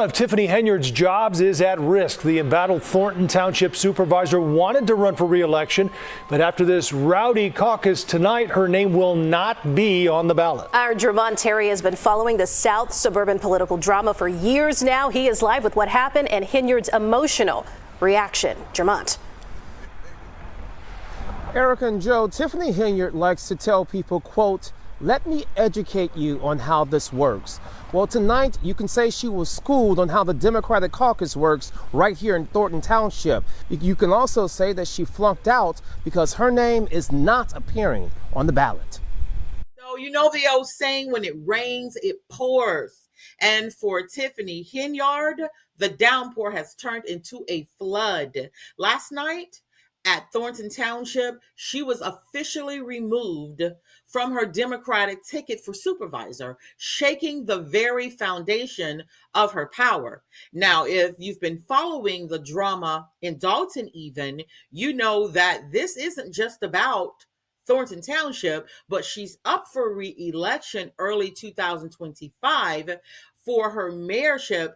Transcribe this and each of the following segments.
of Tiffany Henyard's jobs is at risk. The embattled Thornton Township supervisor wanted to run for re-election, but after this rowdy caucus tonight, her name will not be on the ballot. Our Dramont Terry has been following the South suburban political drama for years now. He is live with what happened and Henyard's emotional reaction. Dramont. Erica and Joe, Tiffany Henyard likes to tell people, quote, "Let me educate you on how this works." Well, tonight you can say she was schooled on how the Democratic caucus works right here in Thornton Township. You can also say that she flunked out because her name is not appearing on the ballot. So you know the old saying, when it rains, it pours. And for Tiffany Henyard, the downpour has turned into a flood. Last night, at Thornton Township, she was officially removed from her Democratic ticket for supervisor, shaking the very foundation of her power. Now, if you've been following the drama in Dolton even, you know that this isn't just about Thornton Township, but she's up for re-election early 2025 for her mayorship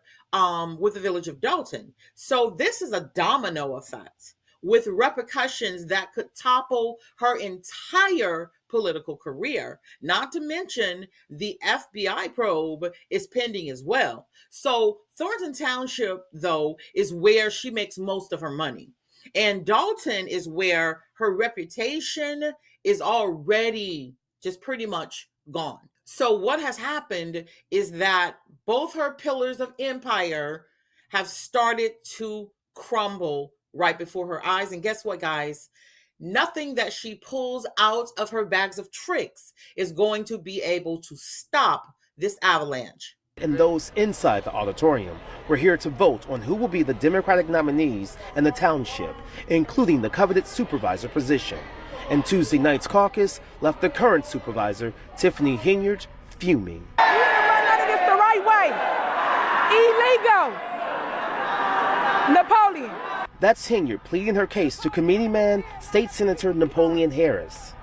with the village of Dolton. So this is a domino effect, with repercussions that could topple her entire political career. Not to mention the FBI probe is pending as well. So Thornton Township, though, is where she makes most of her money. And Dolton is where her reputation is already just pretty much gone. So what has happened is that both her pillars of empire have started to crumble right before her eyes. And guess what, guys? Nothing that she pulls out of her bags of tricks is going to be able to stop this avalanche. And those inside the auditorium were here to vote on who will be the Democratic nominees in the township, including the coveted supervisor position. And Tuesday night's caucus left the current supervisor, Tiffany Henyard, fuming. You didn't run none of this the right way. Illegal. Napoleon. That's Henyard pleading her case to committeeman State Senator Napoleon Harris.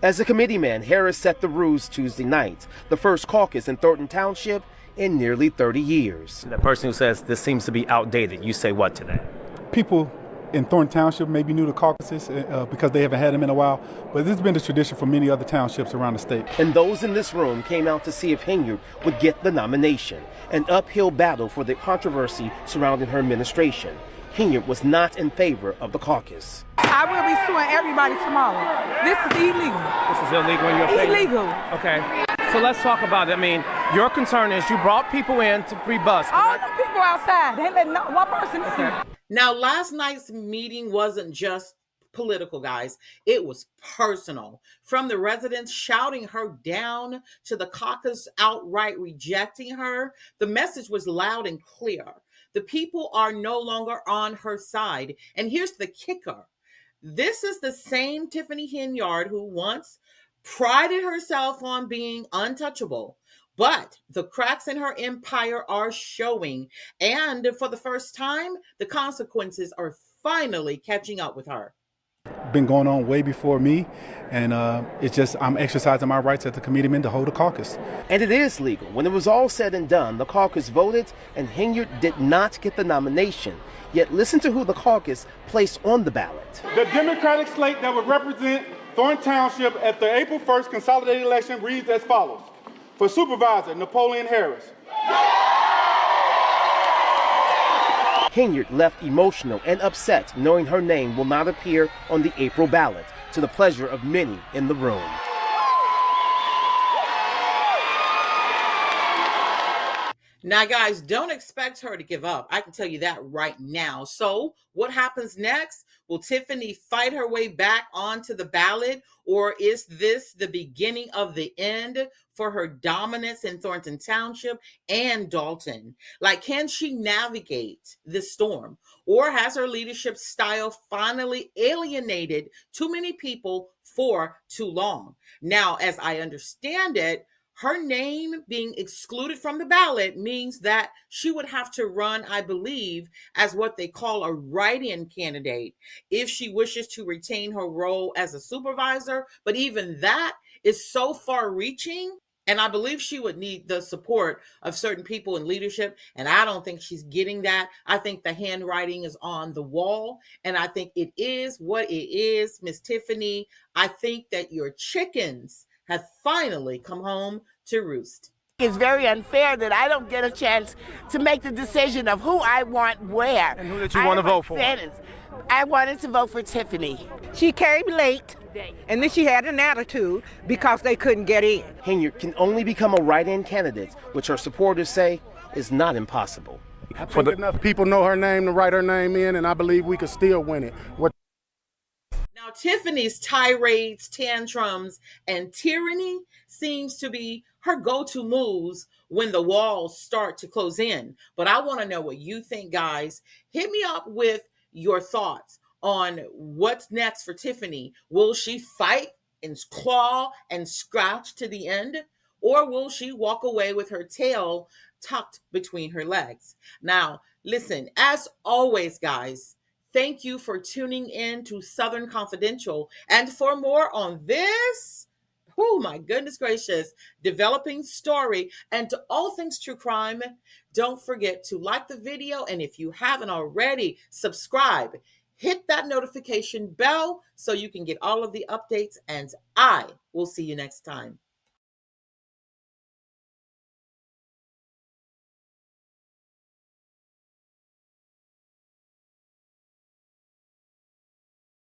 As a committeeman, Harris set the rules Tuesday night, the first caucus in Thornton Township in nearly 30 years. The person who says this seems to be outdated, you say what to that? People in Thornton Township may be new to caucuses because they haven't had them in a while, but this has been the tradition for many other townships around the state. And those in this room came out to see if Henyard would get the nomination, an uphill battle for the controversy surrounding her administration. Henyard was not in favor of the caucus. I will be suing everybody tomorrow. This is illegal. This is illegal in your opinion? Illegal. Okay. So let's talk about it. I mean, your concern is you brought people in to pre-bus. All the people outside. They let one person in. Now, last night's meeting wasn't just political, guys. It was personal. From the residents shouting her down to the caucus outright rejecting her, the message was loud and clear. The people are no longer on her side. And here's the kicker. This is the same Tiffany Henyard who once prided herself on being untouchable. But the cracks in her empire are showing. And for the first time, the consequences are finally catching up with her. Been going on way before me, and it's just I'm exercising my rights as the committeeman to hold a caucus. And it is legal. When it was all said and done, the caucus voted, and Henyard did not get the nomination. Yet listen to who the caucus placed on the ballot. The Democratic slate that would represent Thornton Township at the April 1st consolidated election reads as follows. For supervisor, Napoleon Harris. Henyard left emotional and upset knowing her name will not appear on the April ballot, to the pleasure of many in the room. Now, guys, don't expect her to give up. I can tell you that right now. So what happens next? Will Tiffany fight her way back onto the ballot, or is this the beginning of the end for her dominance in Thornton Township and Dolton? Like, can she navigate this storm, or has her leadership style finally alienated too many people for too long? Now, as I understand it, her name being excluded from the ballot means that she would have to run, I believe, as what they call a write-in candidate if she wishes to retain her role as a supervisor. But even that is so far-reaching And I believe she would need the support of certain people in leadership. And I don't think she's getting that. I think the handwriting is on the wall. And I think it is what it is, Miss Tiffany. I think that your chickens have finally come home to roost. It's very unfair that I don't get a chance to make the decision of who I want where. And who did you want to vote for? I wanted to vote for Tiffany. She came late, and then she had an attitude because they couldn't get in. Henyard can only become a write-in candidate, which her supporters say is not impossible. I think enough people know her name to write her name in, and I believe we could still win it. Now, Tiffany's tirades, tantrums, and tyranny seems to be her go-to moves when the walls start to close in. But I want to know what you think, guys. Hit me up with your thoughts on what's next for Tiffany. Will she fight and claw and scratch to the end? Or will she walk away with her tail tucked between her legs? Now, listen, as always, guys, thank you for tuning in to Southern Confidential. And for more on this, oh my goodness gracious, developing story and to all things true crime, don't forget to like the video. And if you haven't already, subscribe. Hit that notification bell so you can get all of the updates. And I will see you next time.